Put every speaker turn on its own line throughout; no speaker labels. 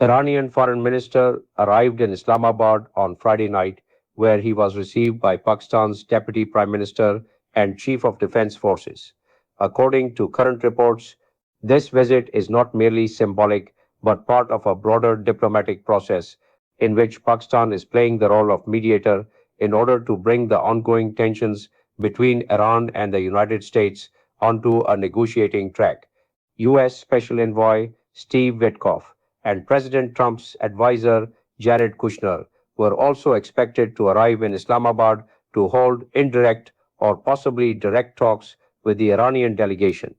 Iranian Foreign Minister arrived in Islamabad on Friday night, where he was received by Pakistan's Deputy Prime Minister and Chief of Defense Forces. According to current reports, this visit is not merely symbolic but part of a broader diplomatic process in which Pakistan is playing the role of mediator in order to bring the ongoing tensions between Iran and the United States onto a negotiating track. U.S. Special Envoy Steve Witkoff and President Trump's advisor Jared Kushner were also expected to arrive in Islamabad to hold indirect or possibly direct talks with the Iranian delegation.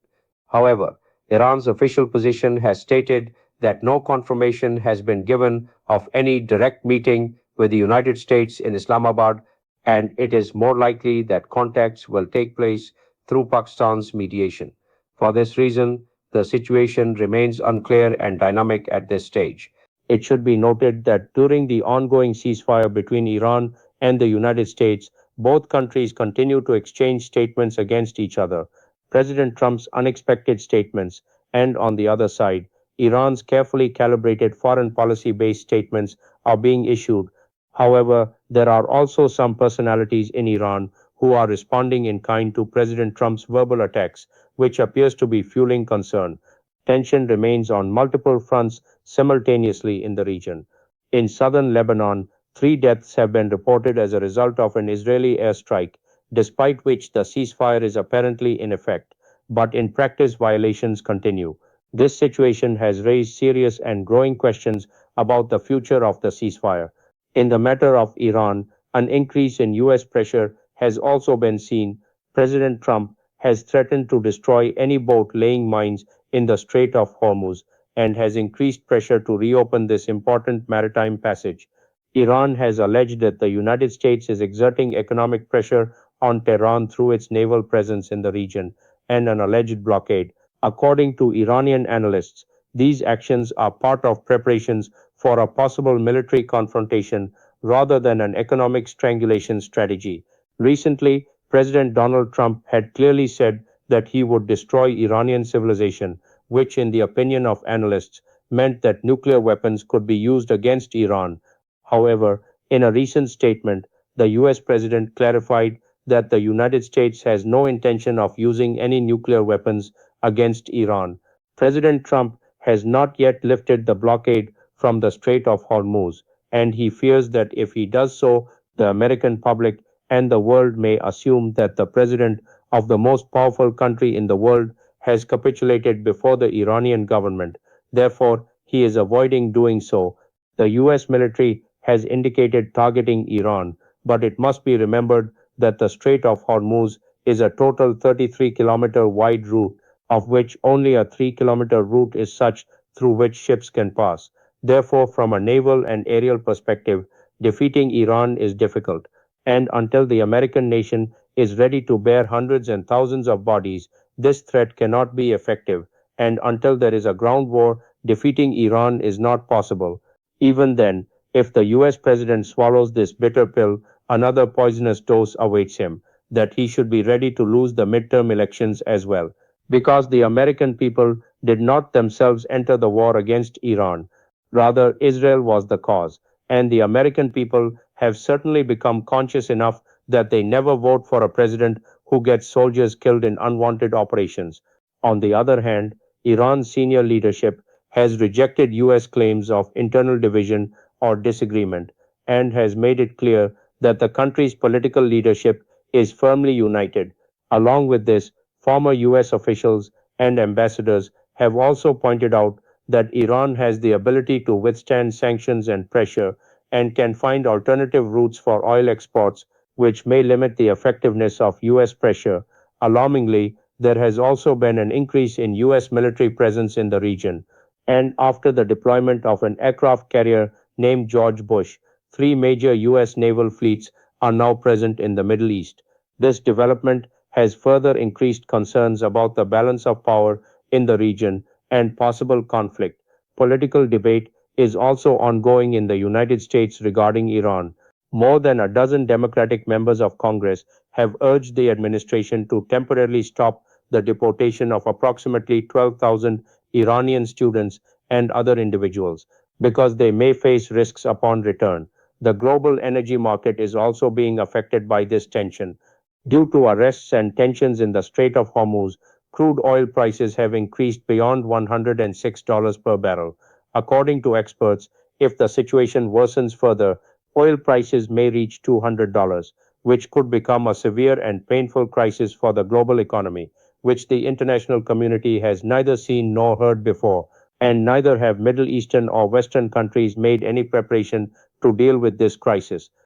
However, Iran's official position has stated that no confirmation has been given of any direct meeting with the United States in Islamabad, and it is more likely that contacts will take place through Pakistan's mediation. For this reason, the situation remains unclear and dynamic at this stage. It should be noted that during the ongoing ceasefire between Iran and the United States, both countries continue to exchange statements against each other. President Trump's unexpected statements, and on the other side, Iran's carefully calibrated foreign policy based statements are being issued. However, there are also some personalities in Iran who are responding in kind to President Trump's verbal attacks, which appears to be fueling concern. Tension remains on multiple fronts simultaneously in the region. In southern Lebanon, three deaths have been reported as a result of an Israeli airstrike, despite which the ceasefire is apparently in effect. But in practice, violations continue. This situation has raised serious and growing questions about the future of the ceasefire. In the matter of Iran, an increase in U.S. pressure has also been seen. President Trump has threatened to destroy any boat laying mines in the Strait of Hormuz and has increased pressure to reopen this important maritime passage. Iran has alleged that the United States is exerting economic pressure on Tehran through its naval presence in the region and an alleged blockade. According to Iranian analysts, these actions are part of preparations for a possible military confrontation rather than an economic strangulation strategy. Recently, President Donald Trump had clearly said that he would destroy Iranian civilization, which, in the opinion of analysts, meant that nuclear weapons could be used against Iran. However, in a recent statement, the US President clarified that the United States has no intention of using any nuclear weapons against Iran. President Trump has not yet lifted the blockade from the Strait of Hormuz, and he fears that if he does so, the American public and the world may assume that the president of the most powerful country in the world has capitulated before the Iranian government. Therefore, he is avoiding doing so. The US military has indicated targeting Iran, but it must be remembered that the Strait of Hormuz is a total 33-kilometer wide route, of which only a 3-kilometer route is such through which ships can pass. Therefore, from a naval and aerial perspective, defeating Iran is difficult, and until the American nation is ready to bear hundreds and thousands of bodies, this threat cannot be effective, and until there is a ground war, defeating Iran is not possible. Even then, if the US president swallows this bitter pill, another poisonous dose awaits him, that he should be ready to lose the midterm elections as well. Because the American people did not themselves enter the war against Iran. Rather, Israel was the cause, and the American people have certainly become conscious enough that they never vote for a president who gets soldiers killed in unwanted operations. On the other hand, Iran's senior leadership has rejected US claims of internal division or disagreement and has made it clear that the country's political leadership is firmly united. Along with this, former US officials and ambassadors have also pointed out that Iran has the ability to withstand sanctions and pressure and can find alternative routes for oil exports, which may limit the effectiveness of US pressure. Alarmingly, there has also been an increase in US military presence in the region. And after the deployment of an aircraft carrier named George Bush, three major US naval fleets are now present in the Middle East. This development has further increased concerns about the balance of power in the region and possible conflict. Political debate is also ongoing in the United States regarding Iran. More than a dozen Democratic members of Congress have urged the administration to temporarily stop the deportation of approximately 12,000 Iranian students and other individuals. because they may face risks upon return. The global energy market is also being affected by this tension. Due to arrests and tensions in the Strait of Hormuz, crude oil prices have increased beyond $106 per barrel. According to experts, if the situation worsens further, oil prices may reach $200, which could become a severe and painful crisis for the global economy, which the international community has neither seen nor heard before, and neither have Middle Eastern or Western countries made any preparation to deal with this crisis.